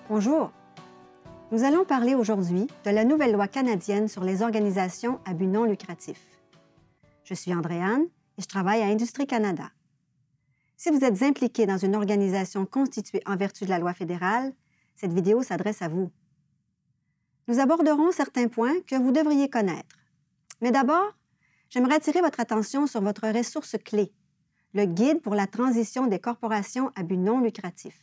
Bonjour. Nous allons parler aujourd'hui de la nouvelle loi canadienne sur les organisations à but non lucratif. Je suis Andréane et je travaille à Industrie Canada. Si vous êtes impliqué dans une organisation constituée en vertu de la loi fédérale, cette vidéo s'adresse à vous. Nous aborderons certains points que vous devriez connaître. Mais d'abord, j'aimerais attirer votre attention sur votre ressource clé, le Guide pour la transition des corporations à but non lucratif.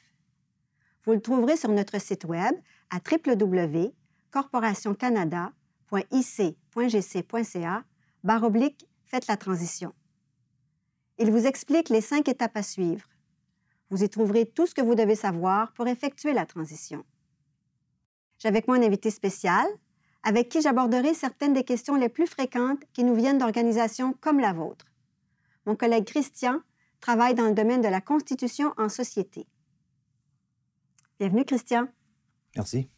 Vous le trouverez sur notre site Web à www.corporationcanada.ic.gc.ca/faites la transition. Il vous explique les 5 étapes à suivre. Vous y trouverez tout ce que vous devez savoir pour effectuer la transition. J'ai avec moi un invité spécial avec qui j'aborderai certaines des questions les plus fréquentes qui nous viennent d'organisations comme la vôtre. Mon collègue Christian travaille dans le domaine de la constitution en société. Bienvenue, Christian. Merci.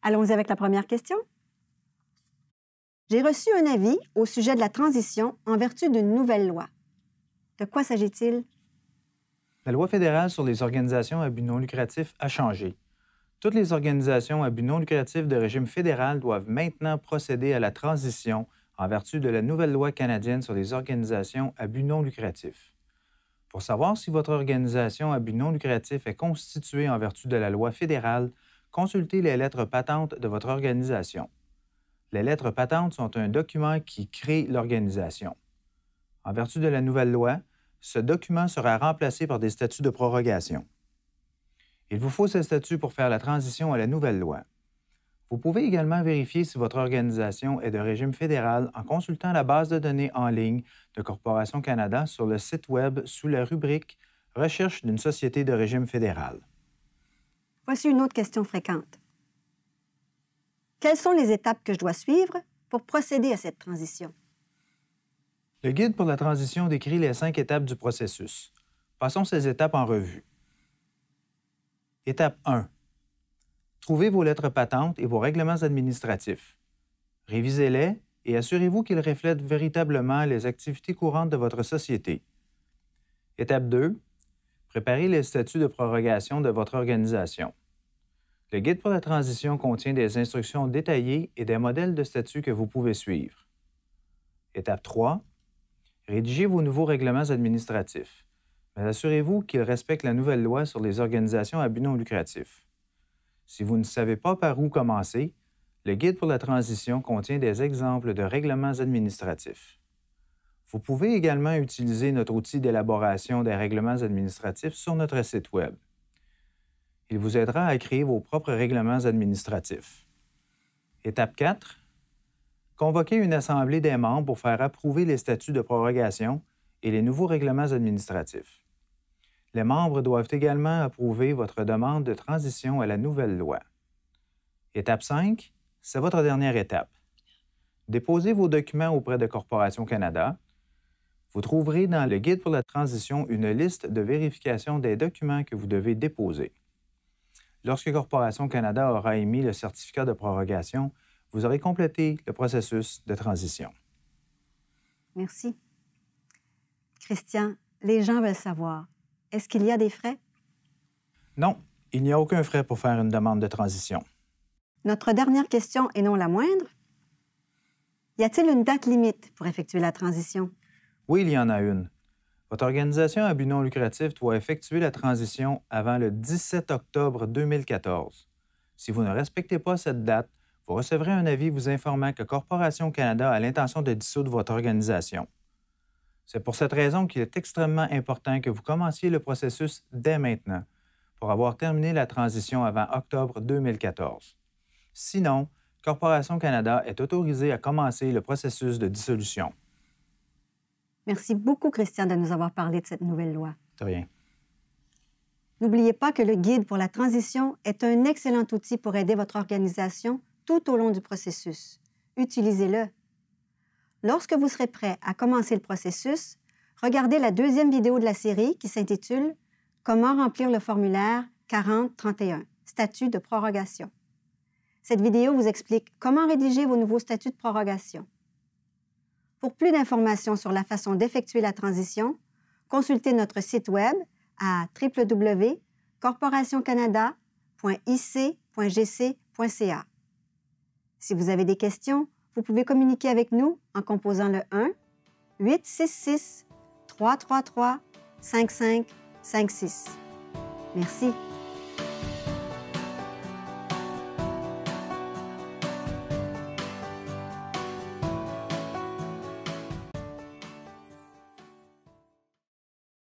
Allons-y avec la première question. J'ai reçu un avis au sujet de la transition en vertu d'une nouvelle loi. De quoi s'agit-il? La loi fédérale sur les organisations à but non lucratif a changé. Toutes les organisations à but non lucratif de régime fédéral doivent maintenant procéder à la transition en vertu de la nouvelle loi canadienne sur les organisations à but non lucratif. Pour savoir si votre organisation à but non lucratif est constituée en vertu de la loi fédérale, consultez les lettres patentes de votre organisation. Les lettres patentes sont un document qui crée l'organisation. En vertu de la nouvelle loi, ce document sera remplacé par des statuts de prorogation. Il vous faut ces statuts pour faire la transition à la nouvelle loi. Vous pouvez également vérifier si votre organisation est de régime fédéral en consultant la base de données en ligne de Corporation Canada sur le site Web sous la rubrique « Recherche d'une société de régime fédéral ». Voici une autre question fréquente. Quelles sont les étapes que je dois suivre pour procéder à cette transition? Le Guide pour la transition décrit les 5 étapes du processus. Passons ces étapes en revue. Étape 1. Trouvez vos lettres patentes et vos règlements administratifs. Révisez-les et assurez-vous qu'ils reflètent véritablement les activités courantes de votre société. Étape 2. Préparez les statuts de prorogation de votre organisation. Le Guide pour la transition contient des instructions détaillées et des modèles de statuts que vous pouvez suivre. Étape 3. Rédigez vos nouveaux règlements administratifs, mais assurez-vous qu'ils respectent la nouvelle loi sur les organisations à but non lucratif. Si vous ne savez pas par où commencer, le Guide pour la transition contient des exemples de règlements administratifs. Vous pouvez également utiliser notre outil d'élaboration des règlements administratifs sur notre site Web. Il vous aidera à créer vos propres règlements administratifs. Étape 4. Convoquez une assemblée des membres pour faire approuver les statuts de prorogation et les nouveaux règlements administratifs. Les membres doivent également approuver votre demande de transition à la nouvelle loi. Étape 5, c'est votre dernière étape. Déposez vos documents auprès de Corporation Canada. Vous trouverez dans le Guide pour la transition une liste de vérification des documents que vous devez déposer. Lorsque Corporation Canada aura émis le certificat de prorogation, vous aurez complété le processus de transition. Merci. Christian, les gens veulent savoir, est-ce qu'il y a des frais? Non, il n'y a aucun frais pour faire une demande de transition. Notre dernière question, et non la moindre, y a-t-il une date limite pour effectuer la transition? Oui, il y en a une. Votre organisation à but non lucratif doit effectuer la transition avant le 17 octobre 2014. Si vous ne respectez pas cette date, vous recevrez un avis vous informant que Corporation Canada a l'intention de dissoudre votre organisation. C'est pour cette raison qu'il est extrêmement important que vous commenciez le processus dès maintenant pour avoir terminé la transition avant octobre 2014. Sinon, Corporation Canada est autorisée à commencer le processus de dissolution. Merci beaucoup, Christian, de nous avoir parlé de cette nouvelle loi. De rien. N'oubliez pas que le Guide pour la transition est un excellent outil pour aider votre organisation tout au long du processus. Utilisez-le. Lorsque vous serez prêt à commencer le processus, regardez la deuxième vidéo de la série qui s'intitule « Comment remplir le formulaire 4031, statut de prorogation ». Cette vidéo vous explique comment rédiger vos nouveaux statuts de prorogation. Pour plus d'informations sur la façon d'effectuer la transition, consultez notre site Web à www.corporationcanada.ic.gc.ca www.ic.gc.ca. Si vous avez des questions, vous pouvez communiquer avec nous en composant le 1-866-333-5556. Merci.